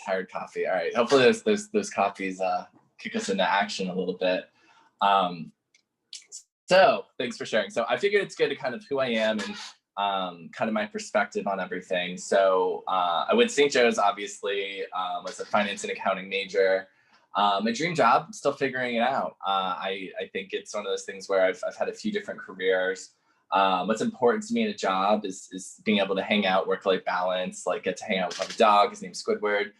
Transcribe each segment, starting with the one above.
tired coffee. All right. Hopefully those coffees kick us into action a little bit. So thanks for sharing. So I figured it's good to kind of who I am and kind of my perspective on everything. So I went to St. Joe's, obviously, was a finance and accounting major. My dream job, I'm still figuring it out. I think it's one of those things where I've had a few different careers. What's important to me in a job is being able to hang out, work-life balance, like get to hang out with my dog. His name's Squidward.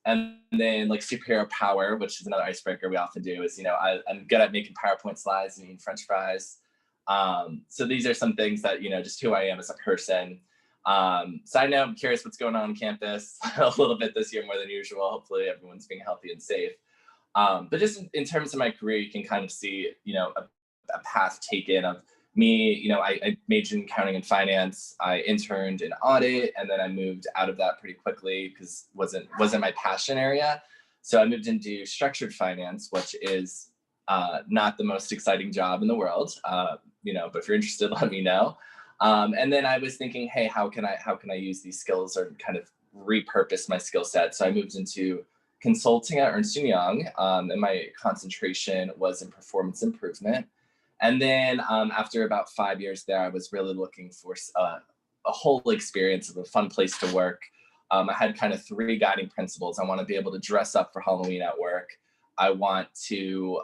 And then like superhero power, which is another icebreaker we often do, is, I'm good at making PowerPoint slides and eating French fries. So these are some things that, just who I am as a person. Side note, I'm curious what's going on campus a little bit this year, more than usual. Hopefully everyone's being healthy and safe. But just in terms of my career, you can kind of see, a path taken of me. I majored in accounting and finance. I interned in audit, and then I moved out of that pretty quickly because wasn't my passion area. So I moved into structured finance, which is not the most exciting job in the world. But if you're interested, let me know. And then I was thinking, hey, how can I use these skills or kind of repurpose my skill set? So I moved into consulting at Ernst & Young, and my concentration was in performance improvement. And then after about 5 years there, I was really looking for a whole experience of a fun place to work. I had kind of 3 guiding principles. I want to be able to dress up for Halloween at work. I want to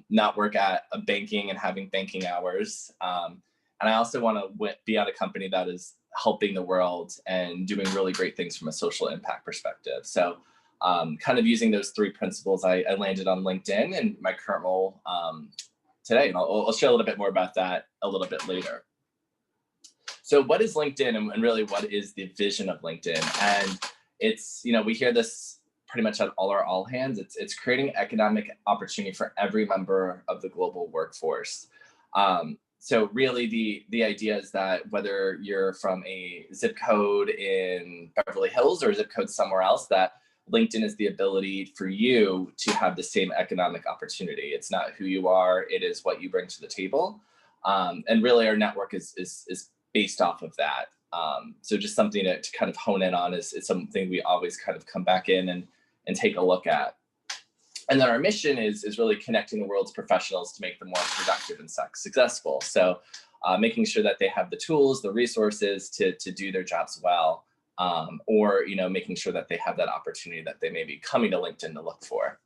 not work at a banking and having banking hours. And I also want to be at a company that is helping the world and doing really great things from a social impact perspective. So kind of using those 3 principles, I landed on LinkedIn and my current role today. And I'll share a little bit more about that a little bit later. So what is LinkedIn, and really what is the vision of LinkedIn? And it's, we hear this pretty much at all hands. It's creating economic opportunity for every member of the global workforce. So really the idea is that whether you're from a zip code in Beverly Hills or a zip code somewhere else, that LinkedIn is the ability for you to have the same economic opportunity. It's not who you are, it is what you bring to the table. And really our network is based off of that. So just something to kind of hone in on is something we always kind of come back in and take a look at. And then our mission is really connecting the world's professionals to make them more productive and successful. So making sure that they have the tools, the resources to do their jobs well. Or making sure that they have that opportunity that they may be coming to LinkedIn to look for.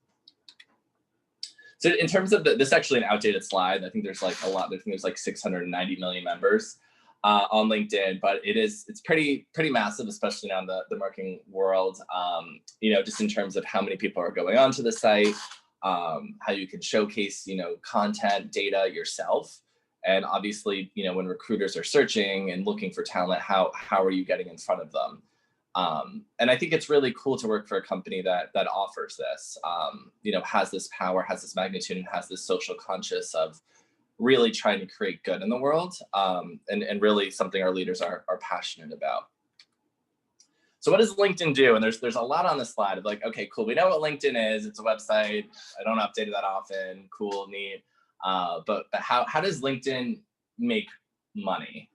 So in terms of this is actually an outdated slide. I think there's like a lot. I think there's like 690 million members on LinkedIn, but it's pretty massive, especially now in the marketing world. Just in terms of how many people are going onto the site, how you can showcase content, data yourself. And obviously, when recruiters are searching and looking for talent, how are you getting in front of them? And I think it's really cool to work for a company that offers this, has this power, has this magnitude, and has this social conscious of really trying to create good in the world, and really something our leaders are passionate about. So what does LinkedIn do? And there's a lot on the slide of like, okay, cool. We know what LinkedIn is. It's a website. I don't update it that often. Cool, neat. But how does LinkedIn make money?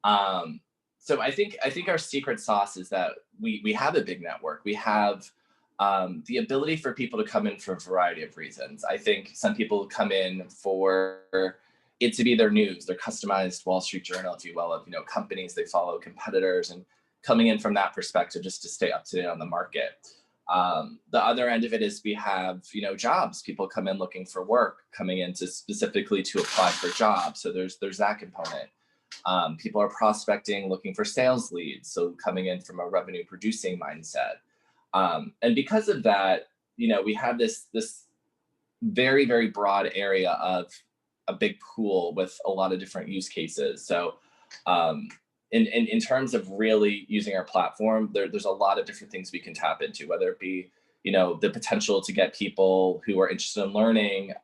So I think our secret sauce is that we have a big network. We have the ability for people to come in for a variety of reasons. I think some people come in for it to be their news, their customized Wall Street Journal, if you will, of companies they follow, competitors, and coming in from that perspective just to stay up to date on the market. The other end of it is we have, jobs. People come in looking for work, coming in specifically to apply for jobs. So there's that component. People are prospecting, looking for sales leads. So coming in from a revenue producing mindset. And because of that, we have this very, very broad area of a big pool with a lot of different use cases. So in terms of really using our platform, there's a lot of different things we can tap into, whether it be, the potential to get people who are interested in learning,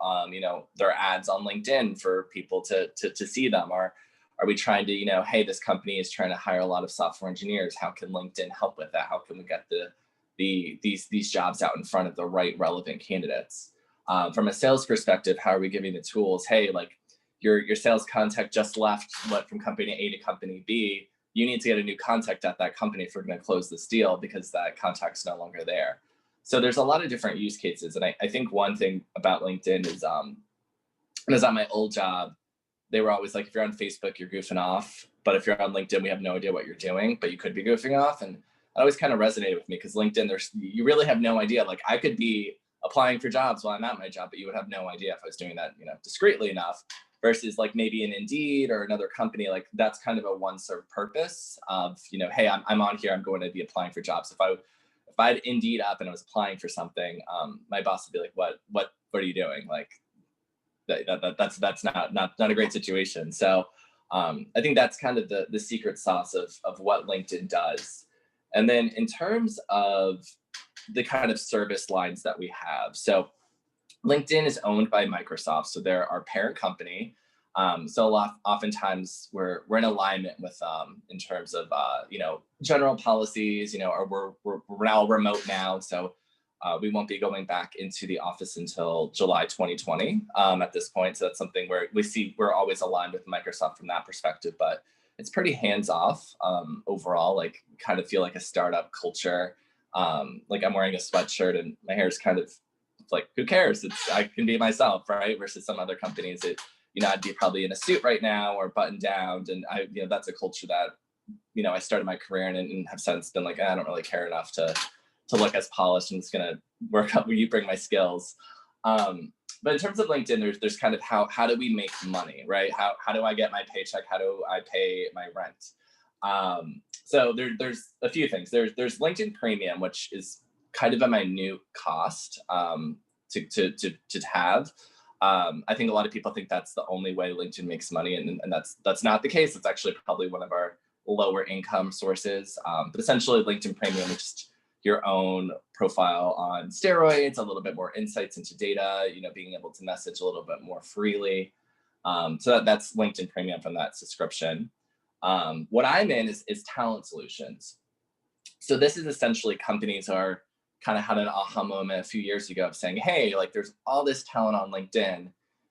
their ads on LinkedIn for people to see them. Or are we trying to, hey, this company is trying to hire a lot of software engineers. How can LinkedIn help with that? How can we get these jobs out in front of the right relevant candidates? From a sales perspective, how are we giving the tools? Hey, like your sales contact just left from company A to company B. you need to get a new contact at that company if we're going to close this deal because that contact's no longer there. So there's a lot of different use cases. And I think one thing about LinkedIn is, is at my old job, they were always like, if you're on Facebook, you're goofing off. But if you're on LinkedIn, we have no idea what you're doing, but you could be goofing off. And that always kind of resonated with me because LinkedIn, you really have no idea. Like I could be applying for jobs while I'm at my job, but you would have no idea if I was doing that, discreetly enough, versus like maybe an Indeed or another company. Like that's kind of a one serve purpose of, hey, I'm on here, I'm going to be applying for jobs. If I had Indeed up and I was applying for something, my boss would be like, what are you doing? Like that's not a great situation. So I think that's kind of the secret sauce of what LinkedIn does. And then in terms of the kind of service lines that we have, so LinkedIn is owned by Microsoft, so they're our parent company. So oftentimes we're in alignment with in terms of general policies. Or we're now remote now, so we won't be going back into the office until July 2020 at this point. So that's something where we're always aligned with Microsoft from that perspective, but it's pretty hands off overall. Like kind of feel like a startup culture. Like I'm wearing a sweatshirt and my hair is kind of like, who cares? I can be myself, right? Versus some other companies, I'd be probably in a suit right now or buttoned down. And that's a culture that, I started my career in and have since been like, I don't really care enough to look as polished and it's going to work out when you bring my skills. But in terms of LinkedIn, there's kind of how do we make money, right? How do I get my paycheck? How do I pay my rent? So there's a few things. There's LinkedIn Premium, which is kind of a minute cost to have. I think a lot of people think that's the only way LinkedIn makes money, and that's not the case. It's actually probably one of our lower income sources. But essentially, LinkedIn Premium is just your own profile on steroids, a little bit more insights into data, being able to message a little bit more freely. So that's LinkedIn Premium from that subscription. What I'm in is talent solutions. So this is essentially companies are kind of had an aha moment a few years ago of saying, hey, like there's all this talent on LinkedIn.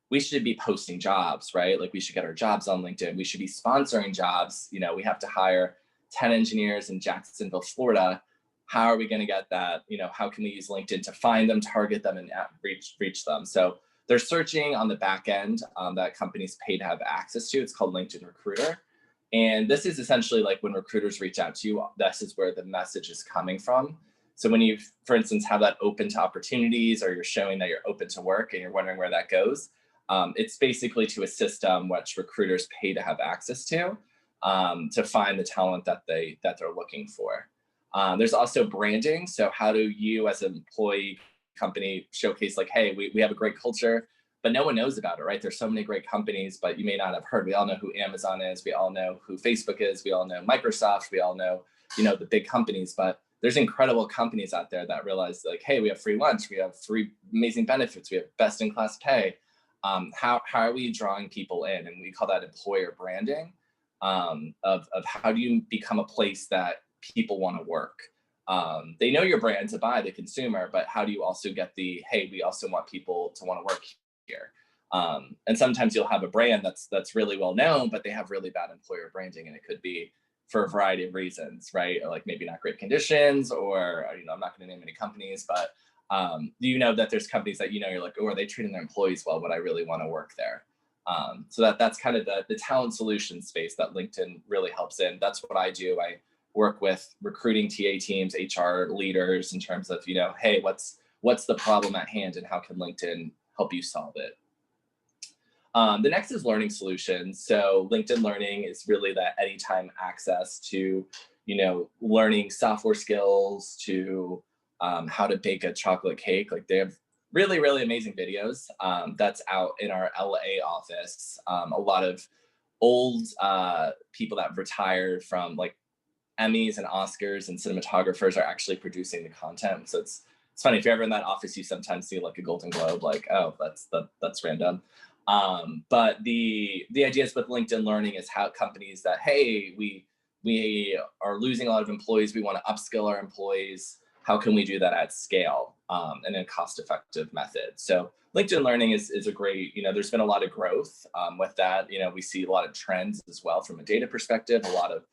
We should be posting jobs, right? Like we should get our jobs on LinkedIn. We should be sponsoring jobs. We have to hire 10 engineers in Jacksonville, Florida. How are we going to get that? How can we use LinkedIn to find them, target them, and reach them? So they're searching on the back end that companies pay to have access to. It's called LinkedIn Recruiter. And this is essentially like when recruiters reach out to you, this is where the message is coming from. So when you, for instance, have that open to opportunities, or you're showing that you're open to work and you're wondering where that goes, it's basically to a system which recruiters pay to have access to find the talent that they're looking for. There's also branding. So how do you as an employee company showcase like, hey, we have a great culture, but no one knows about it, right? There's so many great companies, but you may not have heard. We all know who Amazon is. We all know who Facebook is. We all know Microsoft. We all know, the big companies, but there's incredible companies out there that realize like, hey, we have free lunch. We have free amazing benefits. We have best in class pay. How are we drawing people in? And we call that employer branding of how do you become a place that people want to work? They know your brand to buy, the consumer, but how do you also get hey, we also want people to want to work here. And sometimes you'll have a brand that's really well known, but they have really bad employer branding, and it could be for a variety of reasons, right? Or like maybe not great conditions, or I'm not going to name any companies, but that there's companies that you're like, oh, are they treating their employees well? Would I really want to work there? So that's kind of the talent solution space that LinkedIn really helps in. That's what I do. I work with recruiting TA teams, HR leaders in terms of hey, what's the problem at hand, and how can LinkedIn help you solve it? The next is learning solutions. So LinkedIn Learning is really that anytime access to, learning software skills, to how to bake a chocolate cake. Like they have really, really amazing videos that's out in our LA office. A lot of old people that retired from like Emmys and Oscars and cinematographers are actually producing the content. So it's funny, if you're ever in that office, you sometimes see like a Golden Globe, like, oh, that's random. But the ideas with LinkedIn Learning is how companies that, hey, we are losing a lot of employees, we want to upskill our employees. How can we do that at scale and in a cost-effective method? So LinkedIn Learning is a great, there's been a lot of growth with that. We see a lot of trends as well from a data perspective, a lot of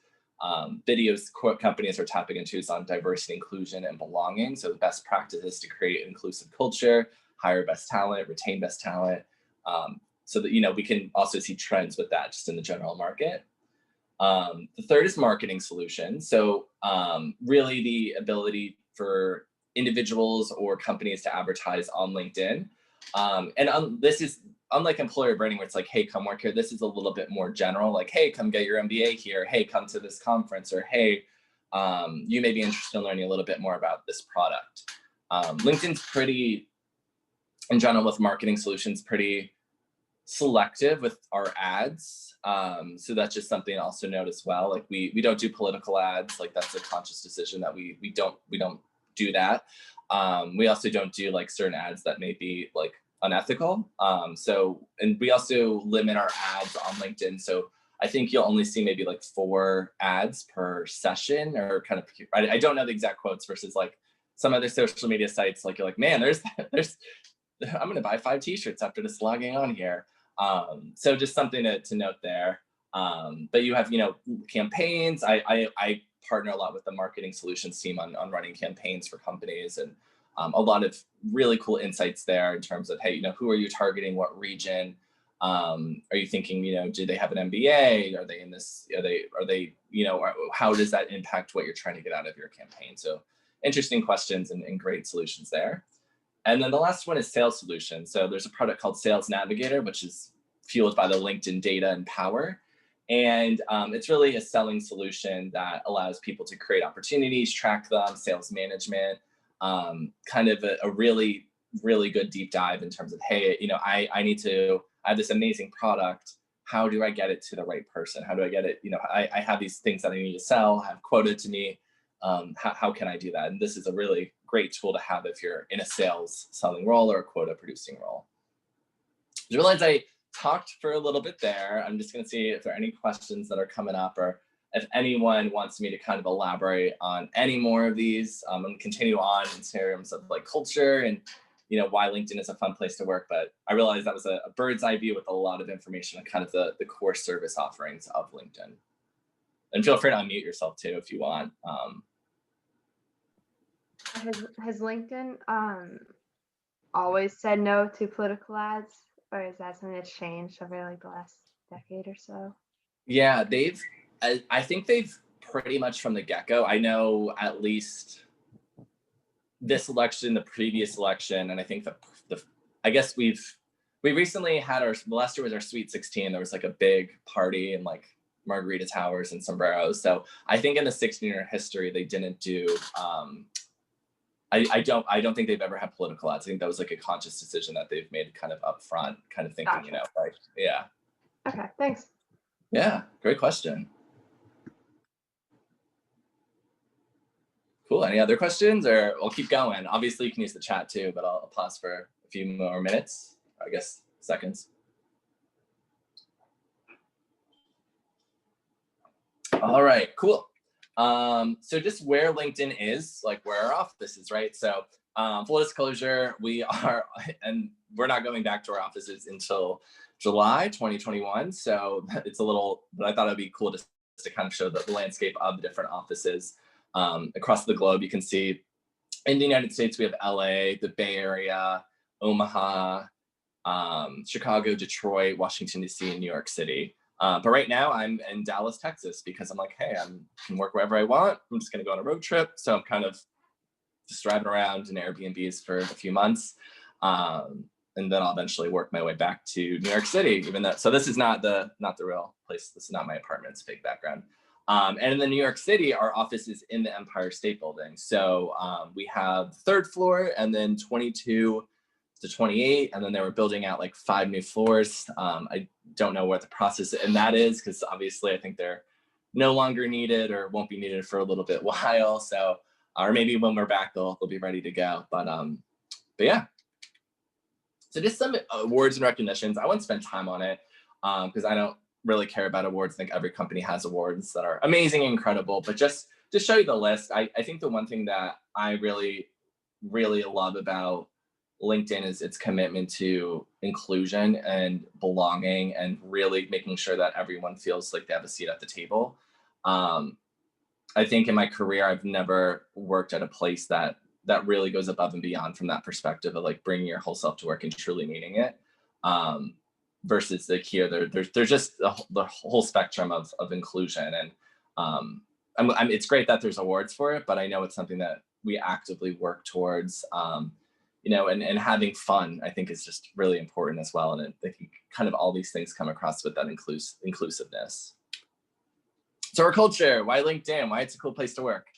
Videos companies are tapping into is on diversity, inclusion, and belonging. So the best practice is to create an inclusive culture, hire best talent, retain best talent, so that, you know, we can also see trends with that just in the general market. The third is marketing solutions. So really the ability for individuals or companies to advertise on LinkedIn. This is unlike employer branding where it's like, hey, come work here. This is a little bit more general, like, hey, come get your MBA here. Hey, come to this conference, or hey, you may be interested in learning a little bit more about this product. LinkedIn's pretty, in general with marketing solutions, pretty selective with our ads. So that's just something to also note as well. Like we don't do political ads. Like that's a conscious decision that we don't do that. We also don't do like certain ads that may be like unethical. And we also limit our ads on LinkedIn. So I think you'll only see maybe like 4 ads per session, or kind of, I don't know the exact quotes versus like some other social media sites. Like you're like, man, there's I'm going to buy 5 t-shirts after just logging on here. So just something to note there. But you have, you know, campaigns. I partner a lot with the marketing solutions team on running campaigns for companies, and a lot of really cool insights there in terms of, hey, you know, who are you targeting? What region? Are you thinking, you know, do they have an MBA? Are they in this? Are they, you know, how does that impact what you're trying to get out of your campaign? So interesting questions and great solutions there. And then the last one is sales solutions. So there's a product called Sales Navigator, which is fueled by the LinkedIn data and power. And it's really a selling solution that allows people to create opportunities, track them, sales management, kind of a really, really good deep dive in terms of, hey, you know, I have this amazing product. How do I get it to the right person? How do I get it? You know, I have these things that I need to sell, have quoted to me. How can I do that? And this is a really great tool to have if you're in a sales selling role or a quota producing role. I realize I talked for a little bit there. I'm just going to see if there are any questions that are coming up, or if anyone wants me to kind of elaborate on any more of these. I'm going to continue on in terms of like culture and, you know, why LinkedIn is a fun place to work. But I realized that was a bird's eye view with a lot of information on kind of the core service offerings of LinkedIn. And feel free to unmute yourself too if you want. Has LinkedIn always said no to political ads, or is that something that's changed over like the last decade or so? Yeah, I think they've pretty much from the get-go. I know at least this election, the previous election, and I think I guess we recently had last year was our Sweet 16. There was like a big party and like margarita towers and sombreros. So I think in the 16-year history, they didn't do, I don't think they've ever had political ads. I think that was like a conscious decision that they've made kind of upfront, kind of thinking, you know, like, yeah. Okay, thanks. Yeah, great question. Cool, any other questions, or we'll keep going? Obviously you can use the chat too, but I'll pause for a few more minutes, I guess seconds. All right, cool. So just where LinkedIn is, like where our office is, right? So full disclosure, we are, and we're not going back to our offices until July 2021. So it's a little, but I thought it'd be cool to kind of show the landscape of the different offices across the globe. You can see in the United States, we have LA, the Bay Area, Omaha, Chicago, Detroit, Washington, DC, and New York City. But right now I'm in Dallas, Texas, because I'm like, hey, I can work wherever I want. I'm just going to go on a road trip. So I'm kind of just driving around in Airbnbs for a few months. And then I'll eventually work my way back to New York City, even though, so this is not the real place. This is not my apartment. It's a fake background. And in the New York City, our office is in the Empire State Building. So we have the 3rd floor and then 22 to 28, and then they were building out like 5 new floors. I don't know what the process in that is, because obviously I think they're no longer needed or won't be needed for a little bit while. So, or maybe when we're back, they'll be ready to go. But yeah. So just some awards and recognitions. I won't spend time on it because I don't really care about awards. I think every company has awards that are amazing and incredible, but just to show you the list, I think the one thing that I really, really love about LinkedIn is its commitment to inclusion and belonging and really making sure that everyone feels like they have a seat at the table. I think in my career, I've never worked at a place that really goes above and beyond from that perspective of like bringing your whole self to work and truly meaning it. Versus like here, there's just the whole spectrum of inclusion, and it's great that there's awards for it, but I know it's something that we actively work towards. You know, and having fun, I think, is just really important as well. And I think kind of all these things come across with that inclusiveness. So our culture, why LinkedIn? Why it's a cool place to work?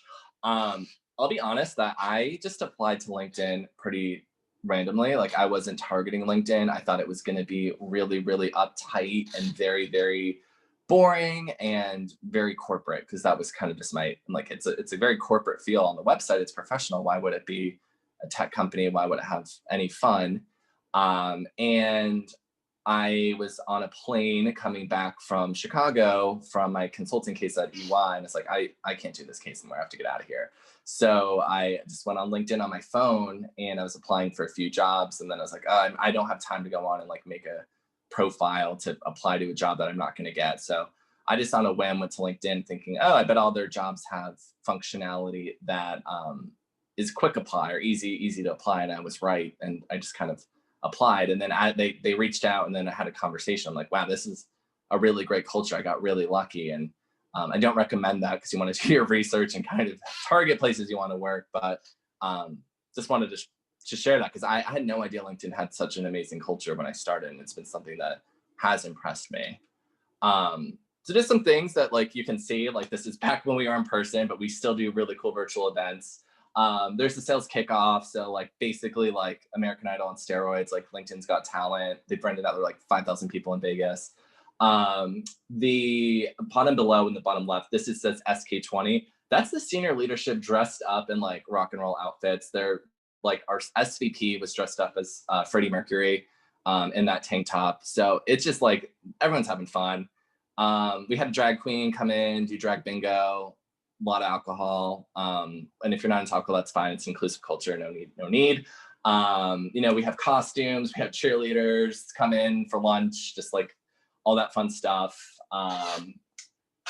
I'll be honest that I just applied to LinkedIn pretty randomly. Like I wasn't targeting LinkedIn. I thought it was going to be really, really uptight and very, very boring and very corporate, because that was kind of just my, like, it's a very corporate feel on the website. It's professional. Why would it be a tech company? Why would it have any fun? And I was on a plane coming back from Chicago from my consulting case at EY, and it's like, I can't do this case anymore. I have to get out of here. So I just went on LinkedIn on my phone and I was applying for a few jobs. And then I was like, I don't have time to go on and like make a profile to apply to a job that I'm not going to get. So I just on a whim went to LinkedIn thinking, oh, I bet all their jobs have functionality that is quick apply or easy to apply. And I was right. And I just kind of applied, and then they reached out, and then I had a conversation. I'm like, wow, this is a really great culture. I got really lucky. And I don't recommend that because you want to do your research and kind of target places you want to work. But just wanted to share that because I had no idea LinkedIn had such an amazing culture when I started, and it's been something that has impressed me. So just some things that like you can see, like this is back when we were in person, but we still do really cool virtual events. There's the sales kickoff. So like basically like American Idol on steroids, like LinkedIn's Got Talent. They've rented out, there like 5,000 people in Vegas. The bottom below in the bottom left, this is says SK20. That's the senior leadership dressed up in like rock and roll outfits. They're like, our SVP was dressed up as Freddie Mercury in that tank top. So it's just like everyone's having fun. We had a drag queen come in, do drag bingo, a lot of alcohol. And if you're not into alcohol, that's fine. It's inclusive culture, no need. You know, we have costumes, we have cheerleaders come in for lunch, just like all that fun stuff.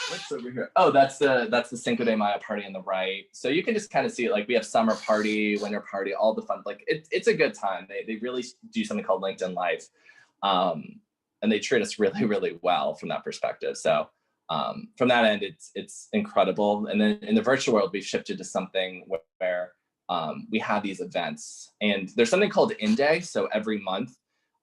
What's over here? Oh, that's the Cinco de Mayo party on the right. So you can just kind of see it, like we have summer party, winter party, all the fun. Like it's a good time. They really do something called LinkedIn Live. And they treat us really, really well from that perspective. So from that end, it's incredible. And then in the virtual world, we've shifted to something where we have these events, and there's something called In Day. So every month,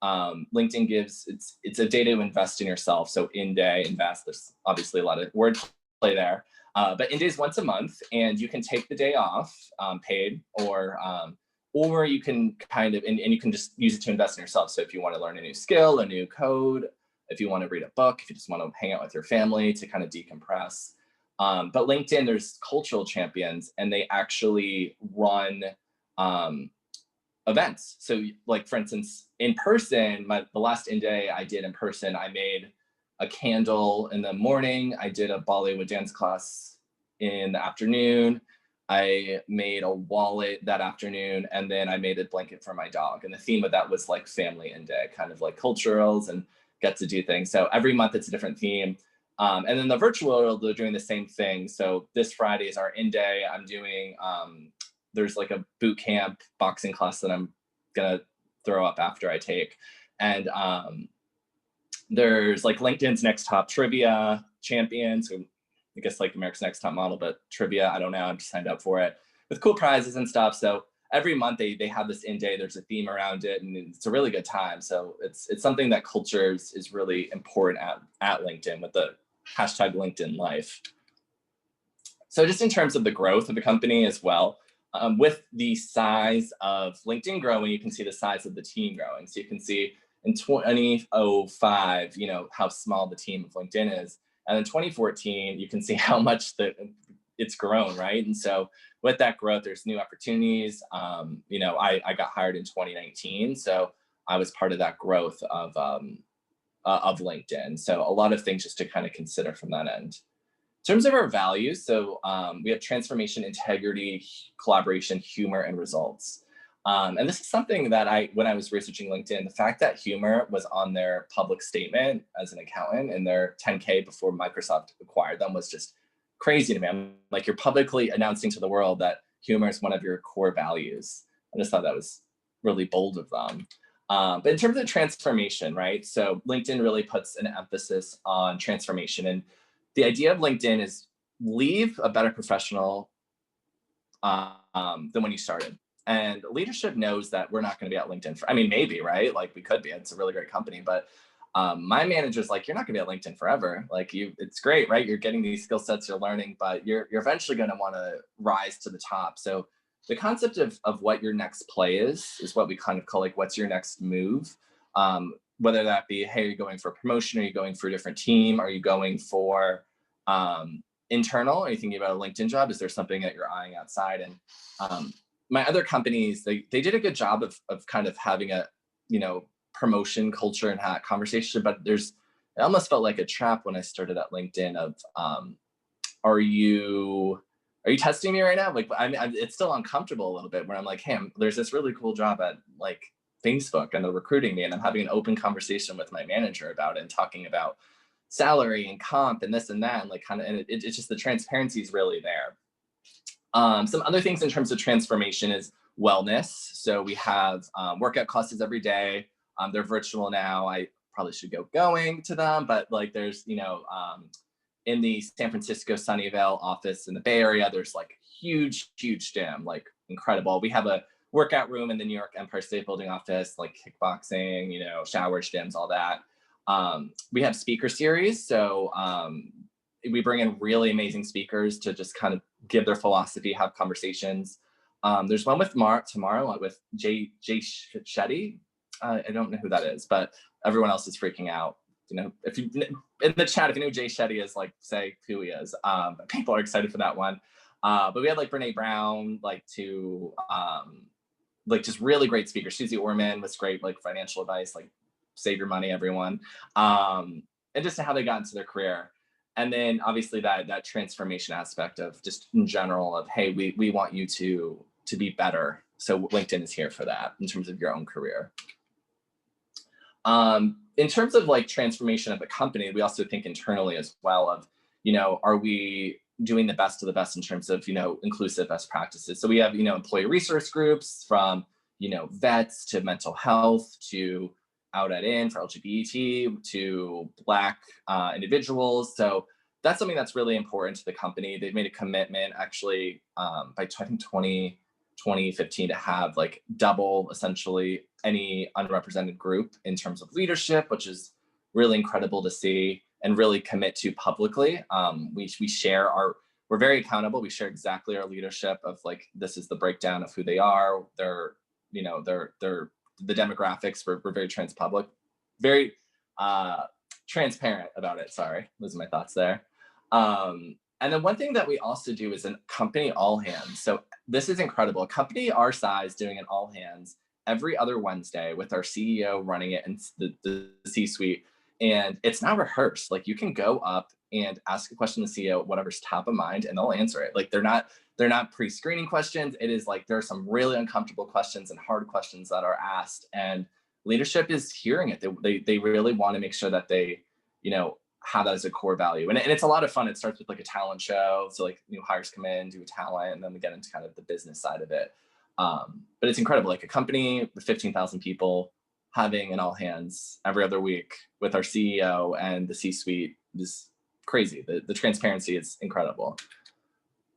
LinkedIn gives, it's a day to invest in yourself. So In Day, invest, there's obviously a lot of word play there, but In Day is once a month, and you can take the day off, paid, or you can kind of, and you can just use it to invest in yourself. So if you want to learn a new skill, a new code, if you want to read a book, if you just want to hang out with your family to kind of decompress. But LinkedIn, there's cultural champions, and they actually run events. So like, for instance, in person, the last In Day I did in person, I made a candle in the morning. I did a Bollywood dance class in the afternoon. I made a wallet that afternoon, and then I made a blanket for my dog. And the theme of that was like family In Day, kind of like culturals, and get to do things. So every month it's a different theme. And then the virtual world, they're doing the same thing. So this Friday is our In Day. I'm doing, there's like a boot camp boxing class that I'm gonna throw up after I take. And there's like LinkedIn's Next Top Trivia Champions, who I guess like America's Next Top Model, but trivia, I don't know, I'm just signed up for it with cool prizes and stuff. So every month they have this In Day, there's a theme around it, and it's a really good time. So it's something that culture is really important at LinkedIn with the hashtag LinkedIn Life. So just in terms of the growth of the company as well, with the size of LinkedIn growing, you can see the size of the team growing. So you can see in 2005, you know, how small the team of LinkedIn is. And in 2014, you can see how much it's grown, right? And so with that growth, there's new opportunities. You know, I got hired in 2019, so I was part of that growth of LinkedIn. So a lot of things just to kind of consider from that end. In terms of our values, so we have transformation, integrity, collaboration, humor, and results. And this is something that when I was researching LinkedIn, the fact that humor was on their public statement as an accountant in their 10K before Microsoft acquired them was just crazy to me. I'm like, you're publicly announcing to the world that humor is one of your core values. I just thought that was really bold of them. But in terms of transformation, right? So LinkedIn really puts an emphasis on transformation. And the idea of LinkedIn is leave a better professional than when you started. And leadership knows that we're not going to be at LinkedIn for, I mean, maybe, right? Like we could be, it's a really great company, but my manager's like, you're not gonna be at LinkedIn forever. Like it's great, right? You're getting these skill sets, you're learning, but you're eventually gonna wanna rise to the top. So the concept of what your next play is what we kind of call like, what's your next move? Whether that be, hey, are you going for a promotion? Are you going for a different team? Are you going for internal? Are you thinking about a LinkedIn job? Is there something that you're eyeing outside? And my other companies, they did a good job of kind of having a, promotion culture and that conversation, but it almost felt like a trap when I started at LinkedIn of, are you testing me right now? Like, it's still uncomfortable a little bit where I'm like, hey, there's this really cool job at like Facebook and they're recruiting me and I'm having an open conversation with my manager about it and talking about salary and comp and this and that. And like it's just the transparency is really there. Some other things in terms of transformation is wellness. So we have workout classes every day. They're virtual now. I probably should going to them, but like there's, in the San Francisco Sunnyvale office in the Bay Area, there's like huge gym, like incredible. We have a workout room in the New York Empire State Building office, like kickboxing, showers, gyms, all that. We have speaker series. So we bring in really amazing speakers to just kind of give their philosophy, have conversations. There's one with tomorrow with Jay Shetty. I don't know who that is, but everyone else is freaking out. If you in the chat, if you know who Jay Shetty is, like say who he is. People are excited for that one. But we had like Brene Brown, like just really great speakers. Susie Orman was great, like financial advice, like save your money, everyone. And just how they got into their career. And then obviously that transformation aspect of just in general of, hey, we want you to be better. So LinkedIn is here for that in terms of your own career. In terms of like transformation of the company, we also think internally as well of, are we doing the best of the best in terms of, inclusive best practices. So we have, employee resource groups from, vets to mental health to out at in for LGBT to Black individuals. So that's something that's really important to the company. They've made a commitment actually by I think 2015 to have like double essentially any unrepresented group in terms of leadership, which is really incredible to see and really commit to publicly. We share we're very accountable. We share exactly our leadership of like, this is the breakdown of who they are. They're the demographics. We're very very transparent about it. Sorry, losing my thoughts there. And then one thing that we also do is a company all hands. So this is incredible. A company our size doing an all hands every other Wednesday with our CEO running it and the C-suite. And it's not rehearsed. Like you can go up and ask a question to the CEO, whatever's top of mind, and they'll answer it. Like they're not pre-screening questions. It is like there are some really uncomfortable questions and hard questions that are asked. And leadership is hearing it. They really want to make sure that they, have that as a core value. And it's a lot of fun. It starts with like a talent show. So like new hires come in, do a talent, and then we get into kind of the business side of it. But it's incredible. Like a company with 15,000 people having an all hands every other week with our CEO and the C-suite is crazy. The transparency is incredible.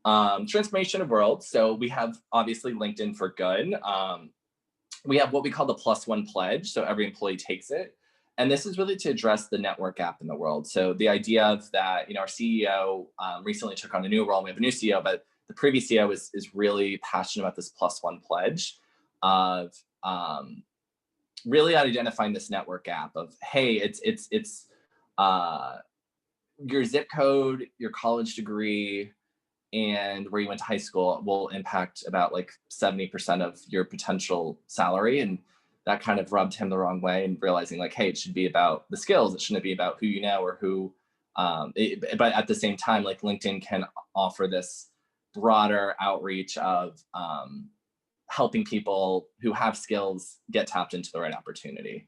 Transformation of world. So we have obviously LinkedIn for Good. We have what we call the +1 pledge. So every employee takes it. And this is really to address the network gap in the world. So the idea of that, our CEO recently took on a new role. We have a new CEO, but the previous CEO is really passionate about this +1 pledge of really identifying this network gap of, hey, it's your zip code, your college degree, and where you went to high school will impact about like 70% of your potential salary. And that kind of rubbed him the wrong way and realizing like, hey, it should be about the skills. It shouldn't be about who you know or who, but at the same time, like LinkedIn can offer this broader outreach of helping people who have skills get tapped into the right opportunity.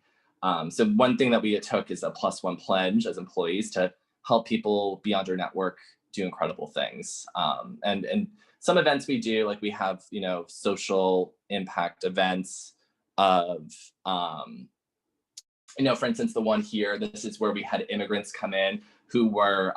So one thing that we took is a +1 pledge as employees to help people beyond our network do incredible things. And some events we do, like we have, you know, social impact events of, you know, for instance, the one here, this is where we had immigrants come in who were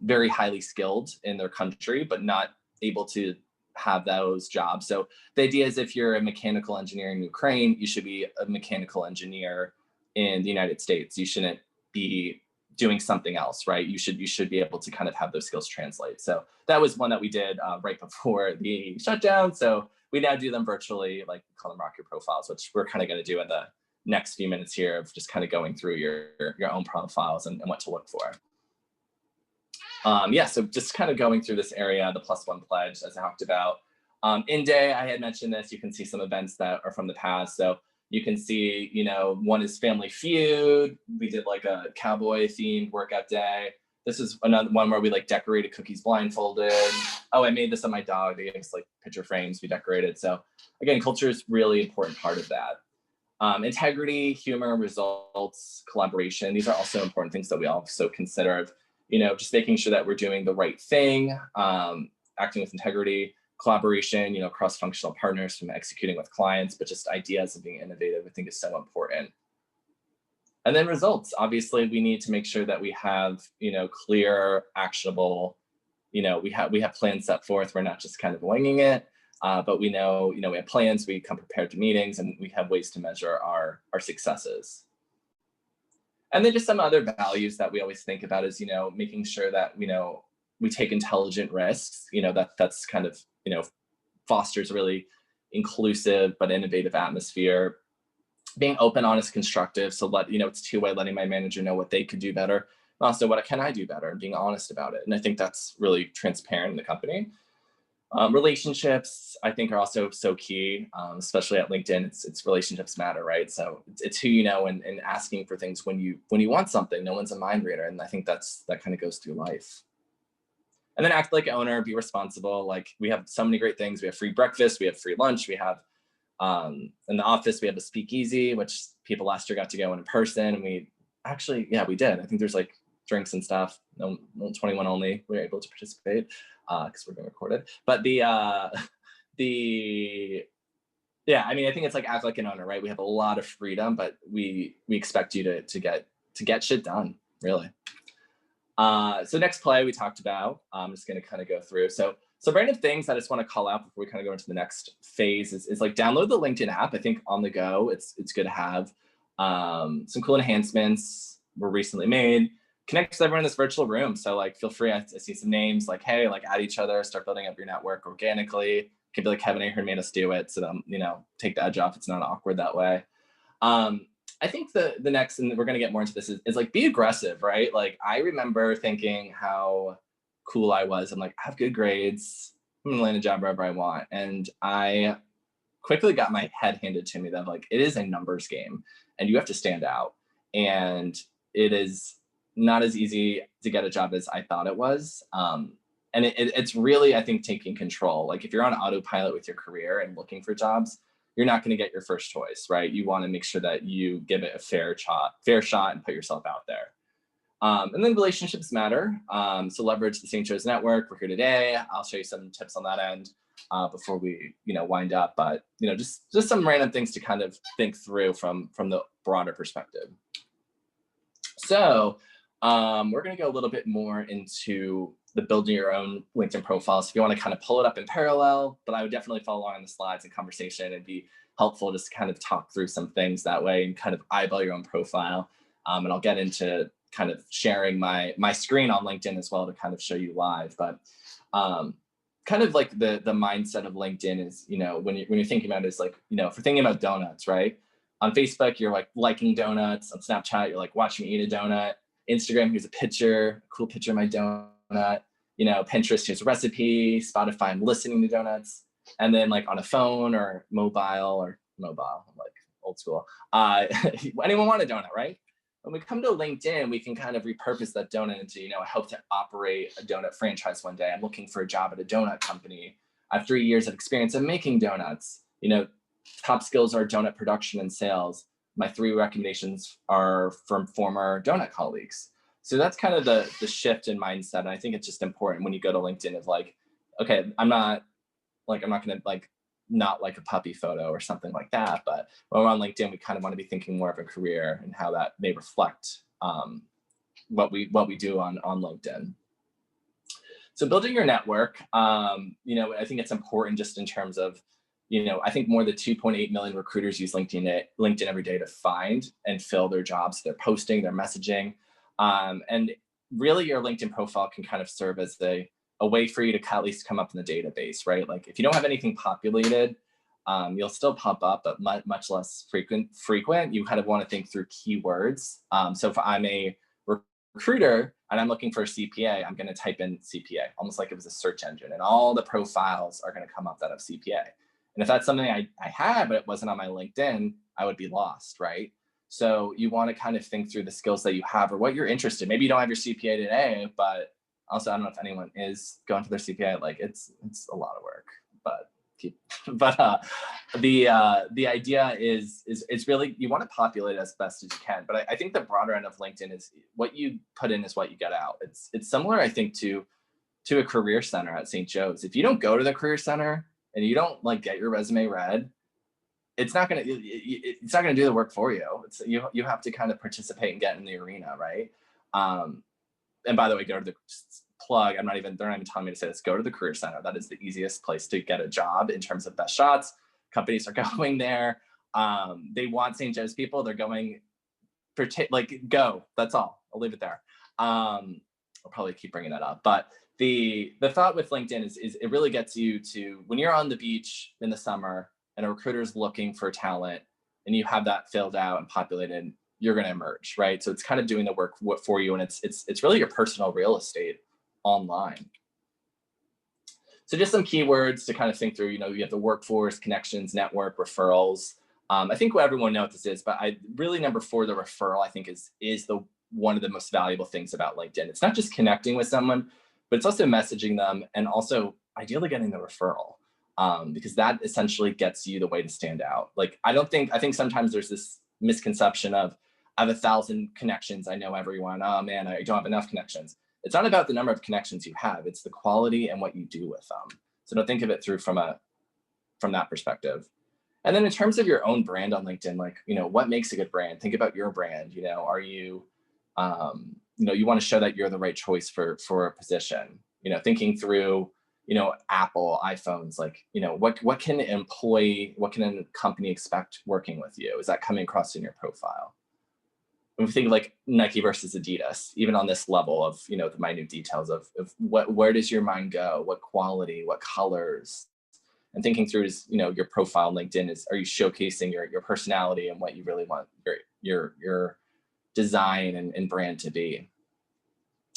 very highly skilled in their country, but not able to have those jobs. So the idea is if you're a mechanical engineer in Ukraine, you should be a mechanical engineer in the United States. You shouldn't be doing something else, right? You should be able to kind of have those skills translate. So that was one that we did right before the shutdown. So we now do them virtually, like we call them Rock Your Profiles, which we're kind of going to do in the next few minutes here of just kind of going through your own profiles and what to look for. Yeah, so just kind of going through this area, the +1 pledge, as I talked about. In day, I had mentioned this, you can see some events that are from the past. So you can see, you know, one is Family Feud. We did like a cowboy themed workout day. This is another one where we like decorated cookies blindfolded. Oh, I made this on my dog. They gave us like picture frames we decorated. So again, culture is really important part of that. Integrity, humor, results, collaboration. These are also important things that we also consider of, you know, just making sure that we're doing the right thing, acting with integrity, collaboration, you know, cross-functional partners from executing with clients, but just ideas of being innovative, I think is so important. And then results. Obviously, we need to make sure that we have, you know, clear, actionable, you know, we have plans set forth. We're not just kind of winging it, but we know, you know, we have plans, we come prepared to meetings, and we have ways to measure our successes. And then just some other values that we always think about is, you know, making sure that, you know, we take intelligent risks, you know, that's kind of, you know, fosters a really inclusive but innovative atmosphere. Being open, honest, constructive. So you know, it's two-way, letting my manager know what they could do better. And also what can I do better, and being honest about it. And I think that's really transparent in the company. Relationships, I think, are also so key, especially at LinkedIn. It's relationships matter, right? So it's who you know, and asking for things when you want something. No one's a mind reader, and I think that kind of goes through life. And then act like an owner, be responsible. Like we have so many great things. We have free breakfast, we have free lunch, we have in the office we have a speakeasy, which people last year got to go in person, and we actually, yeah, we did. I think there's like drinks and stuff. No, 21 only. We were able to participate because we're being recorded. But yeah, I mean, I think it's like act like an owner, right? We have a lot of freedom, but we expect you to get shit done, really. So next play we talked about. I'm just going to kind of go through. So random things I just want to call out before we kind of go into the next phase is like download the LinkedIn app. I think on the go, it's good to have. Some cool enhancements were recently made. Connect with everyone in this virtual room. So like, feel free, I see some names like, hey, like add each other, start building up your network organically. It could be like Kevin Ahern made us do it. So you know, take the edge off. It's not awkward that way. I think the next, and we're going to get more into this, is like be aggressive, right? Like I remember thinking how cool I was. I'm like, I have good grades. I'm going to land a job wherever I want. And I quickly got my head handed to me that like, it is a numbers game and you have to stand out. And it is not as easy to get a job as I thought it was. And it's really, I think, taking control. Like if you're on autopilot with your career and looking for jobs, you're not going to get your first choice, right? You want to make sure that you give it a fair shot and put yourself out there. And then relationships matter. So leverage the St. Joe's network. We're here today. I'll show you some tips on that end before we, you know, wind up. But, you know, just some random things to kind of think through from the broader perspective. So we're going to go a little bit more into the building your own LinkedIn profile. So if you want to kind of pull it up in parallel, but I would definitely follow along on the slides and conversation. It'd be helpful just to kind of talk through some things that way and kind of eyeball your own profile. And I'll get into kind of sharing my screen on LinkedIn as well to kind of show you live. But kind of like the mindset of LinkedIn is, you know, when you're thinking about it, is like, you know, if we're thinking about donuts, right? On Facebook, you're like liking donuts. On Snapchat, you're like watching me eat a donut. Instagram, here's a picture, a cool picture of my donut. You know, Pinterest, here's a recipe. Spotify, I'm listening to donuts. And then like on a phone or mobile, I'm like old school. Anyone want a donut, right? When we come to LinkedIn, we can kind of repurpose that donut into, you know, I hope to operate a donut franchise one day. I'm looking for a job at a donut company. I have 3 years of experience in making donuts. You know, top skills are donut production and sales. My 3 recommendations are from former donut colleagues. So that's kind of the shift in mindset. And I think it's just important when you go to LinkedIn of like, okay, I'm not gonna like not like a puppy photo or something like that. But when we're on LinkedIn, we kind of want to be thinking more of a career and how that may reflect what we do on LinkedIn. So building your network, you know, I think it's important just in terms of, you know, I think more than 2.8 million recruiters use LinkedIn every day to find and fill their jobs. They're posting, they're messaging. And really your LinkedIn profile can kind of serve as a way for you to at least come up in the database, right? Like if you don't have anything populated, you'll still pop up, but much less frequent. You kind of want to think through keywords. So if I'm a recruiter and I'm looking for a CPA, I'm going to type in CPA, almost like it was a search engine, and all the profiles are going to come up that have CPA. And if that's something I had, but it wasn't on my LinkedIn, I would be lost, right? So you want to kind of think through the skills that you have or what you're interested in. Maybe you don't have your CPA today, but also I don't know if anyone is going for their CPA. Like it's a lot of work, but the idea is really you want to populate it as best as you can. But I think the broader end of LinkedIn is what you put in is what you get out. It's similar, I think, to a career center at St. Joe's. If you don't go to the career center and you don't like get your resume read, it's not gonna do the work for you. You have to kind of participate and get in the arena, right? And by the way, go to the plug. They're not even telling me to say this. Go to the career center. That is the easiest place to get a job in terms of best shots. Companies are going there. They want St. Joe's people. They're going go. That's all. I'll leave it there. I'll probably keep bringing that up, but the thought with LinkedIn is it really gets you to when you're on the beach in the summer and a recruiter is looking for talent and you have that filled out and populated, you're going to emerge, right? So it's kind of doing the work for you, and it's really your personal real estate online. So just some keywords to kind of think through. You know, you have the workforce, connections, network, referrals. I think everyone knows what this is, but number 4, the referral, I think is one of the most valuable things about LinkedIn. It's not just connecting with someone, but it's also messaging them and also ideally getting the referral. Because that essentially gets you the way to stand out. Like, I think sometimes there's this misconception of, I have 1,000 connections, I know everyone. Oh man, I don't have enough connections. It's not about the number of connections you have, it's the quality and what you do with them. So don't think of it through from that perspective. And then in terms of your own brand on LinkedIn, like, you know, what makes a good brand? Think about your brand. You know, are you, you know, you want to show that you're the right choice for a position. You know, thinking through, you know, Apple, iPhones, like, you know, what can a company expect working with you? Is that coming across in your profile? When we think of like Nike versus Adidas, even on this level of, you know, the minute details of where does your mind go? What quality, what colors? And thinking through is, you know, your profile on LinkedIn are you showcasing your personality and what you really want your design and brand to be?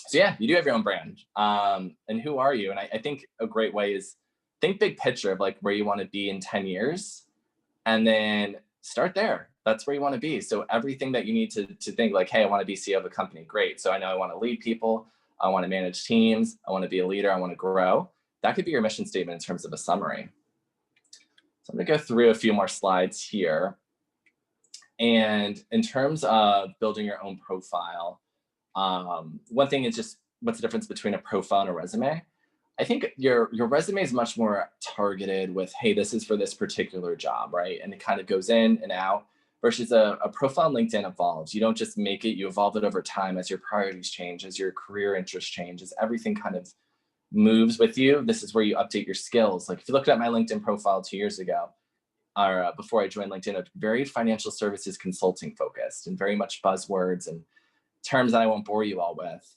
So yeah, you do have your own brand. And who are you? And I think a great way is think big picture of like where you want to be in 10 years and then start there. That's where you want to be. So everything that you need to think like, hey, I want to be CEO of a company. Great. So I know I want to lead people. I want to manage teams. I want to be a leader. I want to grow. That could be your mission statement in terms of a summary. So I'm going to go through a few more slides here. And in terms of building your own profile, one thing is just what's the difference between a profile and a resume? I think your resume is much more targeted with, hey, this is for this particular job, right? And it kind of goes in and out versus a profile on LinkedIn evolves. You don't just make it, you evolve it over time as your priorities change, as your career interests change, as everything kind of moves with you. This is where you update your skills. Like if you looked at my LinkedIn profile 2 years ago, or before I joined LinkedIn, it's very financial services consulting focused and very much buzzwords and terms that I won't bore you all with.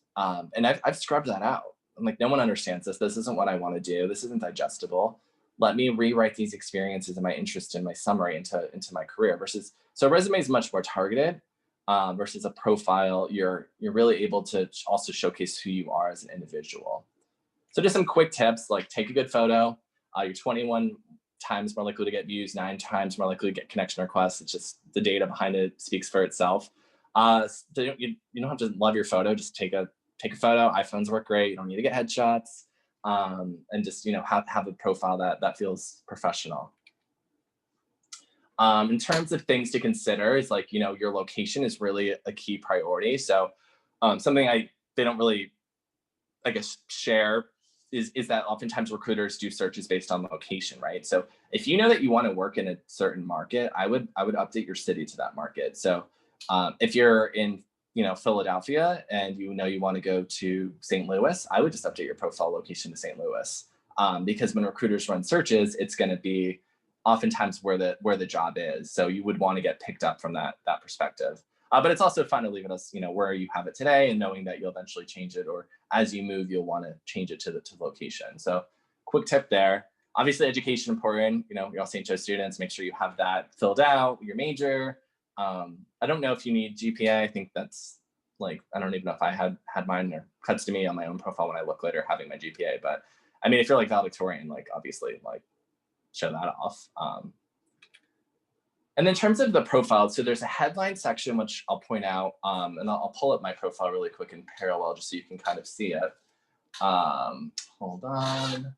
And I've scrubbed that out. I'm like, no one understands this. This isn't what I want to do. This isn't digestible. Let me rewrite these experiences and my interest in my summary into my career so a resume is much more targeted versus a profile. You're really able to also showcase who you are as an individual. So just some quick tips, like take a good photo. You're 21 times more likely to get views, 9 times more likely to get connection requests. It's just the data behind it speaks for itself. So you don't have to love your photo. Just take a photo. iPhones work great. You don't need to get headshots, and just, you know, have a profile that feels professional. In terms of things to consider, is like, you know, your location is really a key priority. So Something they don't really, I guess, share is that oftentimes recruiters do searches based on location, right? So if you know that you want to work in a certain market, I would update your city to that market. So if you're in Philadelphia and you want to go to St. Louis, I would just update your profile location to St. Louis, because when recruiters run searches, it's going to be oftentimes where the job is. So you would want to get picked up from that perspective. But it's also fun to leave it as, where you have it today, and knowing that you'll eventually change it, or as you move, you'll want to change it to the location. So quick tip there. Obviously, education important. You're all St. Joe students. Make sure you have that filled out, your major. I don't know if you need GPA. I think that's I don't even know if I had mine, or cuts to me on my own profile when I look later having my GPA. But I mean, if you're valedictorian, obviously show that off. And in terms of the profile, so there's a headline section, which I'll point out, and I'll pull up my profile really quick in parallel just so you can kind of see it. Hold on.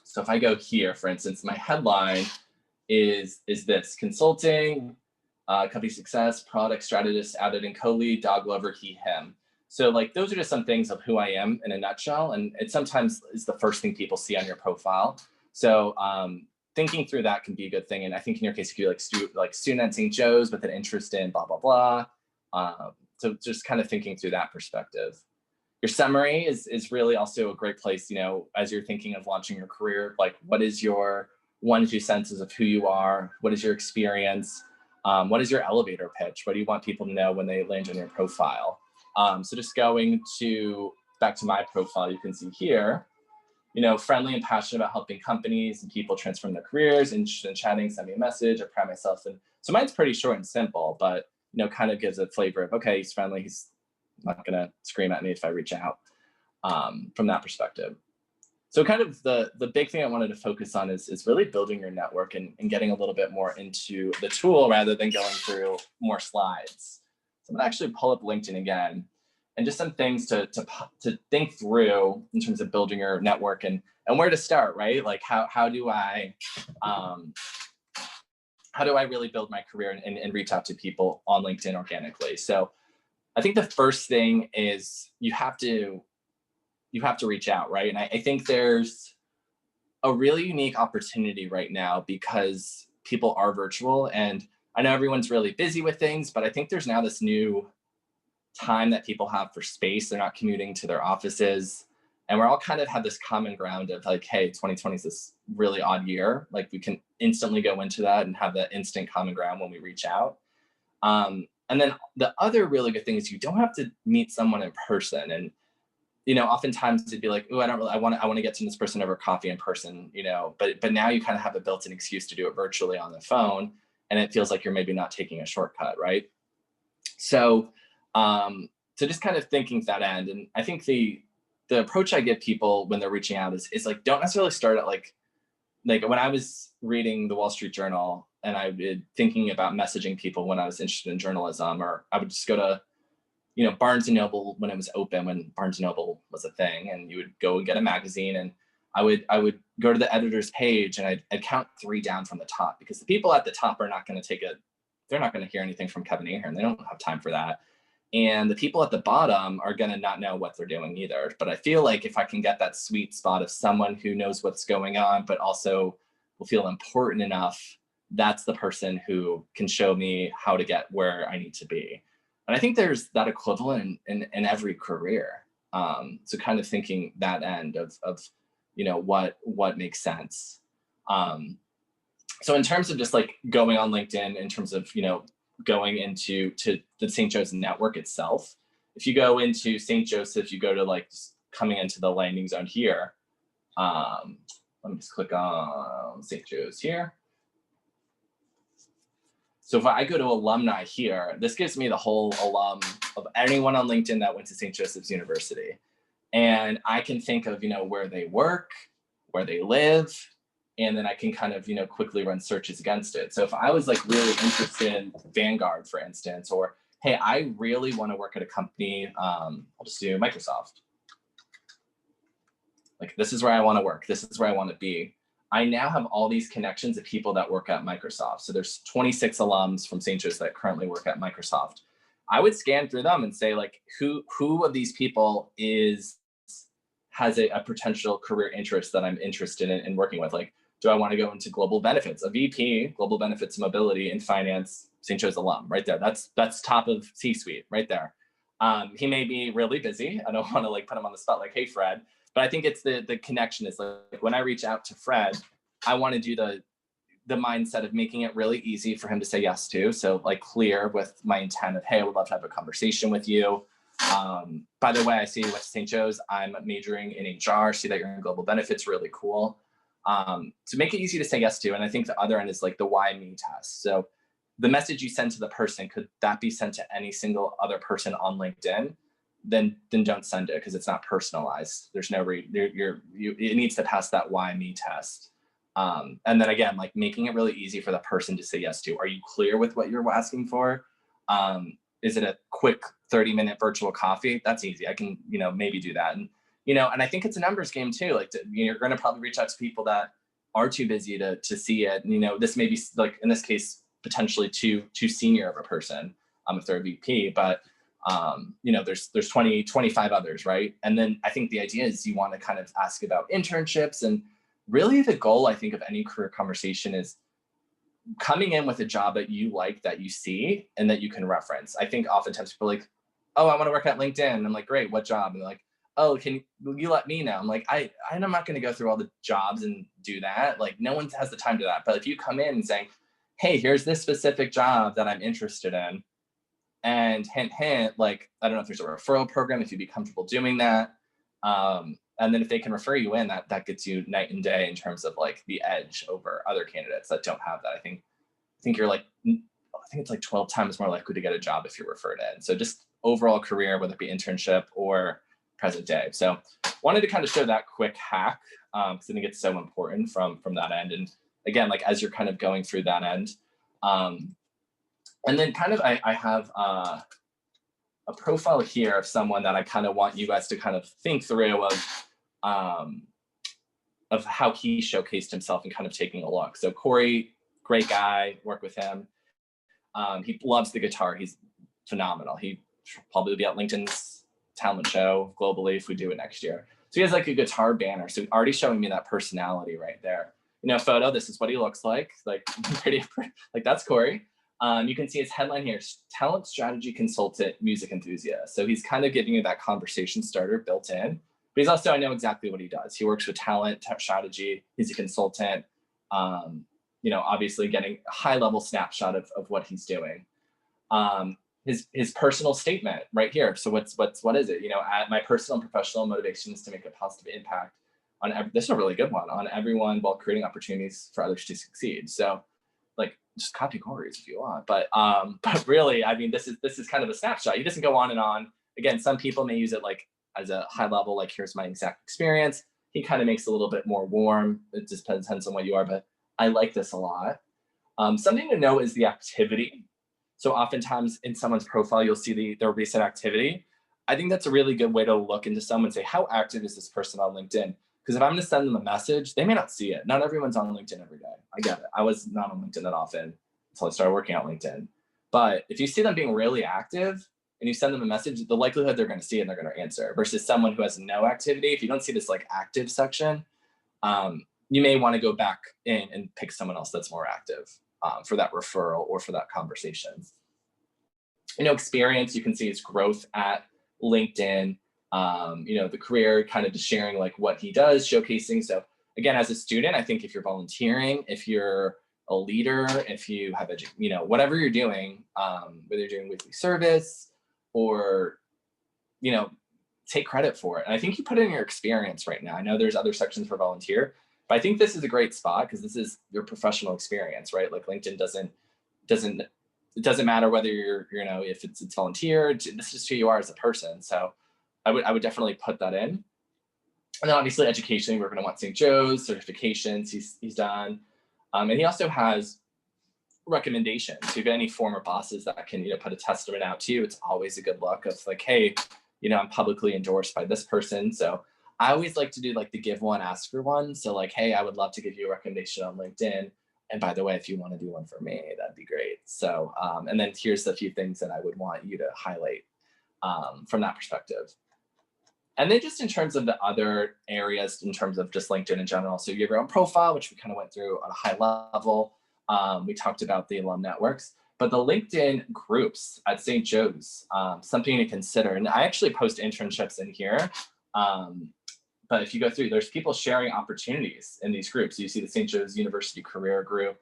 So if I go here, for instance, my headline is this: consulting, company success, product strategist, added in co-lead, dog lover, he, him. So those are just some things of who I am in a nutshell. And it sometimes is the first thing people see on your profile. So thinking through that can be a good thing. And I think in your case, you could be student at St. Joe's with an interest in blah, blah, blah. So just kind of thinking through that perspective. Your summary is really also a great place, as you're thinking of launching your career, what is your 1-2 sentences of who you are? What is your experience? What is your elevator pitch? What do you want people to know when they land on your profile? So just going back to my profile, you can see here, friendly and passionate about helping companies and people transform their careers, interested in chatting, send me a message, I pride myself. And so mine's pretty short and simple, but, kind of gives a flavor of, okay, he's friendly. He's not going to scream at me if I reach out, from that perspective. So kind of the big thing I wanted to focus on is really building your network and getting a little bit more into the tool rather than going through more slides. So I'm gonna actually pull up LinkedIn again, and just some things to think through in terms of building your network and where to start, right? How do I really build my career and reach out to people on LinkedIn organically? So I think the first thing is you have to reach out, right? And I think there's a really unique opportunity right now because people are virtual, and I know everyone's really busy with things, but I think there's now this new time that people have for space. They're not commuting to their offices, and we're all kind of have this common ground of hey, 2020 is this really odd year. We can instantly go into that and have that instant common ground when we reach out. And then the other really good thing is you don't have to meet someone in person. And oftentimes it'd be oh, I want to get to this person over coffee in person, but now you kind of have a built-in excuse to do it virtually on the phone, and it feels like you're maybe not taking a shortcut, right? So just kind of thinking that end. And I think the approach I give people when they're reaching out is don't necessarily start at when I was reading the Wall Street Journal and I was thinking about messaging people when I was interested in journalism, or I would just go to Barnes & Noble when it was open, when Barnes & Noble was a thing, and you would go and get a magazine, and I would go to the editor's page and I'd count 3 down from the top, because the people at the top are not going to they're not going to hear anything from Kevin Ahern. They don't have time for that. And the people at the bottom are going to not know what they're doing either. But I feel like if I can get that sweet spot of someone who knows what's going on, but also will feel important enough, that's the person who can show me how to get where I need to be. And I think there's that equivalent in every career. So kind of thinking that end of what makes sense. So in terms of just going on LinkedIn, in terms of going into the St. Joe's network itself, if you go into St. Joseph, you go to just coming into the landing zone here. Let me just click on St. Joe's here. So if I go to alumni here, this gives me the whole alum of anyone on LinkedIn that went to St. Joseph's University. And I can think of, where they work, where they live, and then I can kind of, quickly run searches against it. So if I was really interested in Vanguard, for instance, or, hey, I really want to work at a company, I'll just do Microsoft. This is where I want to work. This is where I want to be. I now have all these connections of people that work at Microsoft. So there's 26 alums from St. Joe's that currently work at Microsoft. I would scan through them and say, like, who of these people has a potential career interest that I'm interested in working with? Like, do I want to go into global benefits? A VP, global benefits mobility in finance, St. Joe's alum, right there. That's top of C-suite right there. He may be really busy. I don't want to like put him on the spot like, hey, Fred, but I think it's the connection is like when I reach out to Fred, I want to do the mindset of making it really easy for him to say yes to. So like clear with my intent of, hey, I would love to have a conversation with you. By the way, I see you went to St. Joe's. I'm majoring in HR. See that you're in global benefits. Really cool. To make it easy to say yes to. And I think the other end is like the why me test. So the message you send to the person, could that be sent to any single other person on LinkedIn? Then don't send it because it's not personalized. There's no it needs to pass that why me test. And then again, like making it really easy for the person to say yes to. Are you clear with what you're asking for? Is it a quick 30-minute virtual coffee? That's easy. I can, maybe do that. And, and I think it's a numbers game too. Like you're going to probably reach out to people that are too busy to see it. And, this may be like, in this case, potentially too senior of a person if they're a VP, but there's 20, 25 others, right? And then I think the idea is you want to kind of ask about internships, and really the goal, I think, of any career conversation is coming in with a job that you like, that you see, and that you can reference. I think oftentimes people are like, oh, I want to work at LinkedIn. I'm like, great, what job? And they're like, oh, will you let me know? I'm like, I'm not going to go through all the jobs and do that. Like no one has the time to do that. But if you come in and saying, hey, here's this specific job that I'm interested in, and hint, hint, like, I don't know if there's a referral program, if you'd be comfortable doing that. And then if they can refer you in, that gets you night and day in terms of like the edge over other candidates that don't have that. I think you're like, I think it's like 12 times more likely to get a job if you're referred in. So just overall career, whether it be internship or present day. So wanted to kind of show that quick hack because I think it's so important from that end. And again, like as you're kind of going through that end, and then kind of I have a profile here of someone that I kind of want you guys to kind of think through of how he showcased himself and kind of taking a look. So Corey, great guy, work with him. He loves the guitar. He's phenomenal. He should probably be at LinkedIn's talent show globally if we do it next year. So he has like a guitar banner. So already showing me that personality right there. Photo, this is what he looks like pretty like that's Corey. You can see his headline here, talent strategy consultant, music enthusiast. So he's kind of giving you that conversation starter built in, but he's also, I know exactly what he does. He works with talent strategy. He's a consultant, obviously getting a high level snapshot of what he's doing. His personal statement right here. So what is it? My personal and professional motivation is to make a positive impact on this is a really good one, on everyone while creating opportunities for others to succeed. So like just copy Corey's if you want, but really, I mean, this is kind of a snapshot. He doesn't go on and on. Again, some people may use it like as a high level, like here's my exact experience. He kind of makes it a little bit more warm. It just depends on what you are, but I like this a lot. Something to know is the activity. So oftentimes in someone's profile, you'll see their recent activity. I think that's a really good way to look into someone and say, how active is this person on LinkedIn? Because if I'm going to send them a message, they may not see it. Not everyone's on LinkedIn every day. I get it. I was not on LinkedIn that often until I started working on LinkedIn. But if you see them being really active and you send them a message, the likelihood they're going to see it and they're going to answer versus someone who has no activity. If you don't see this like active section, you may want to go back in and pick someone else that's more active for that referral or for that conversation. Experience, you can see his growth at LinkedIn. The career, kind of just sharing like what he does, showcasing. So again, as a student, I think if you're volunteering, if you're a leader, if you have, whatever you're doing, whether you're doing weekly service or, take credit for it. And I think you put in your experience right now. I know there's other sections for volunteer, but I think this is a great spot because this is your professional experience, right? Like LinkedIn it doesn't matter whether you're, if it's volunteer, this is just who you are as a person. So I would definitely put that in. And then obviously education, we're going to want St. Joe's, certifications he's done. And he also has recommendations. So if you have any former bosses that can, put a testament out to you, it's always a good look of like, hey, I'm publicly endorsed by this person. So I always like to do like the give one, ask for one. So like, hey, I would love to give you a recommendation on LinkedIn. And by the way, if you want to do one for me, that'd be great. So, and then here's a few things that I would want you to highlight from that perspective. And then just in terms of the other areas, in terms of just LinkedIn in general. So you have your own profile, which we kind of went through on a high level. We talked about the alum networks, but the LinkedIn groups at St. Joe's, something to consider. And I actually post internships in here. But if you go through, there's people sharing opportunities in these groups. You see the St. Joe's University Career Group,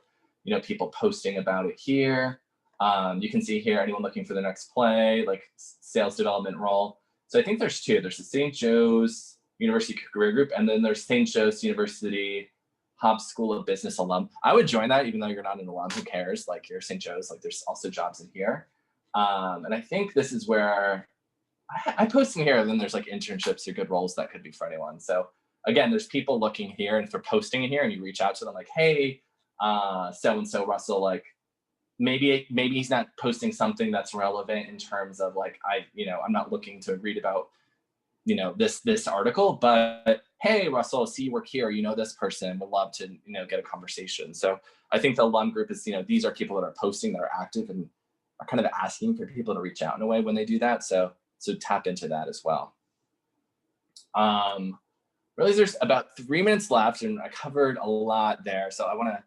people posting about it here. You can see here, anyone looking for the next play, like sales development role. So I think there's two. There's the St. Joe's University Career Group, and then there's St. Joe's University Hobbs School of Business alum. I would join that even though you're not an alum, who cares? Like you're St. Joe's, like there's also jobs in here. And I think this is where I post in here, and then there's like internships or good roles that could be for anyone. So again, there's people looking here, and if they're posting in here and you reach out to them like, hey, so-and-so Russell, like maybe he's not posting something that's relevant in terms of like, I'm not looking to read about, this article, but hey, Russell, see you work here, this person, would love to, get a conversation. So I think the alum group is, these are people that are posting, that are active, and are kind of asking for people to reach out in a way when they do that. So tap into that as well. Really, there's about 3 minutes left, and I covered a lot there. So I want to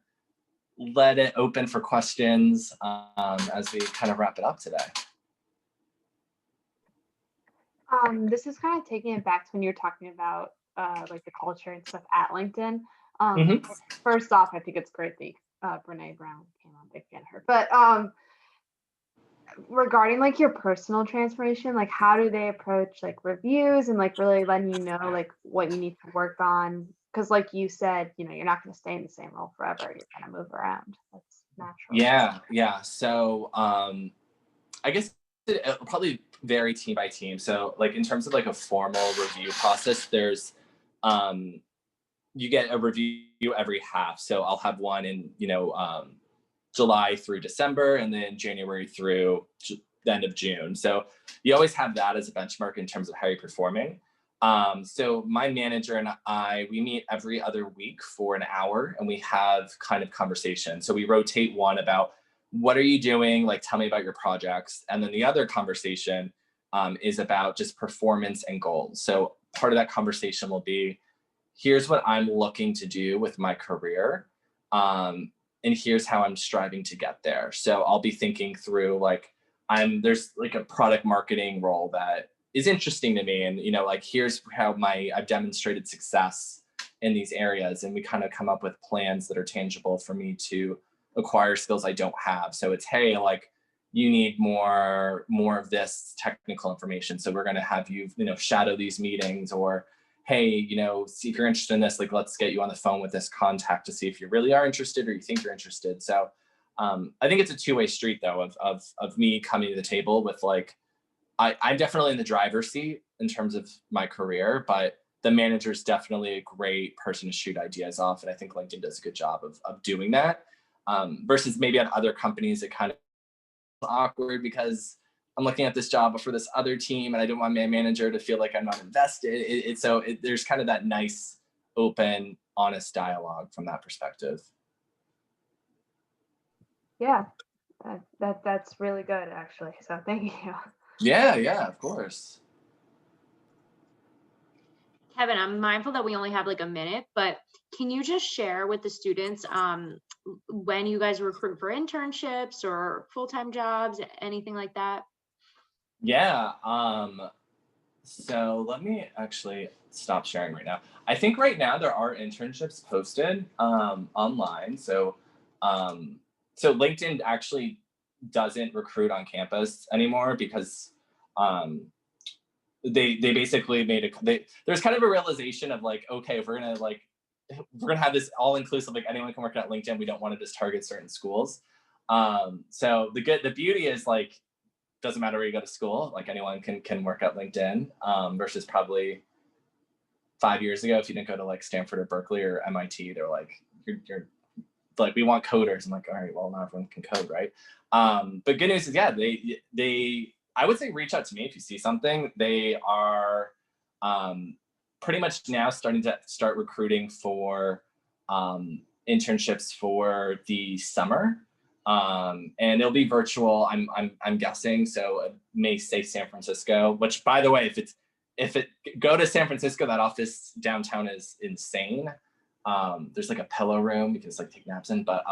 let it open for questions as we kind of wrap it up today. This is kind of taking it back to when you were talking about like the culture and stuff at LinkedIn. First off, I think it's great that Brene Brown came on, big fan of her. But regarding like your personal transformation, like how do they approach like reviews and like really letting you know like what you need to work on? Because like you said, you're not going to stay in the same role forever. You're going to move around. That's natural. Yeah. So I guess it'll probably vary team by team. So like in terms of like a formal review process, there's you get a review every half. So I'll have one in July through December, and then January through the end of June. So you always have that as a benchmark in terms of how you're performing. So my manager and we meet every other week for an hour, and we have kind of conversation. So we rotate one about what are you doing? Like, tell me about your projects. And then the other conversation is about just performance and goals. So part of that conversation will be, here's what I'm looking to do with my career. And here's how I'm striving to get there. So I'll be thinking through like, there's like a product marketing role that is interesting to me. And, like, here's how I've demonstrated success in these areas. And we kind of come up with plans that are tangible for me to acquire skills I don't have. So it's, hey, like, you need more of this technical information. So we're going to have you, shadow these meetings, or, hey, see if you're interested in this, like, let's get you on the phone with this contact to see if you really are interested or you think you're interested. So I think it's a two-way street though, of me coming to the table with like, I'm definitely in the driver's seat in terms of my career, but the manager is definitely a great person to shoot ideas off. And I think LinkedIn does a good job of doing that. Versus maybe at other companies, it kind of awkward because I'm looking at this job for this other team and I don't want my manager to feel like I'm not invested. So there's kind of that nice, open, honest dialogue from that perspective. Yeah, that's really good actually. So thank you. Yeah, of course. Kevin, I'm mindful that we only have like a minute, but can you just share with the students when you guys recruit for internships or full-time jobs, anything like that? Yeah. So let me actually stop sharing right now. I think right now there are internships posted online. So LinkedIn actually doesn't recruit on campus anymore because they basically there's kind of a realization of like, okay, if we're gonna have this all inclusive, like anyone can work at LinkedIn, we don't want to just target certain schools. So the beauty is like, doesn't matter where you go to school, like anyone can work at LinkedIn, versus probably 5 years ago, if you didn't go to like Stanford or Berkeley or MIT, they're like, you're like, we want coders. I'm like, all right, well, not everyone can code, right? But good news is, yeah, they I would say reach out to me if you see something. They are pretty much now starting to start recruiting for internships for the summer. And it'll be virtual, I'm guessing. So it may say San Francisco, which, by the way, if it go to San Francisco, that office downtown is insane. There's like a pillow room, you can just like take naps in, but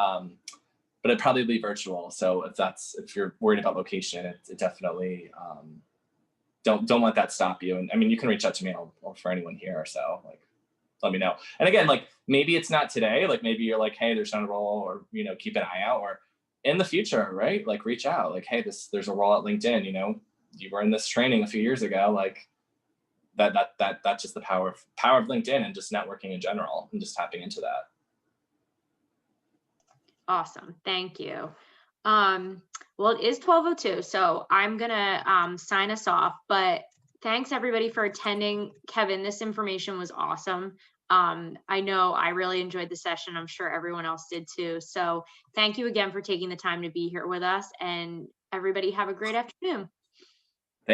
it'd probably be virtual. So if you're worried about location, it definitely, don't let that stop you. And I mean, you can reach out to me or for anyone here. So like, let me know. And again, like maybe it's not today, like maybe you're like, hey, there's not a role, or, keep an eye out, or in the future, right? Like reach out, like, hey, there's a role at LinkedIn, you were in this training a few years ago, like that's just the power of LinkedIn and just networking in general and just tapping into that. Awesome. Thank you. Well, it is 12:02, so I'm gonna sign us off, but thanks everybody for attending. Kevin, this information was awesome. I know I really enjoyed the session. I'm sure everyone else did too. So thank you again for taking the time to be here with us, and everybody have a great afternoon.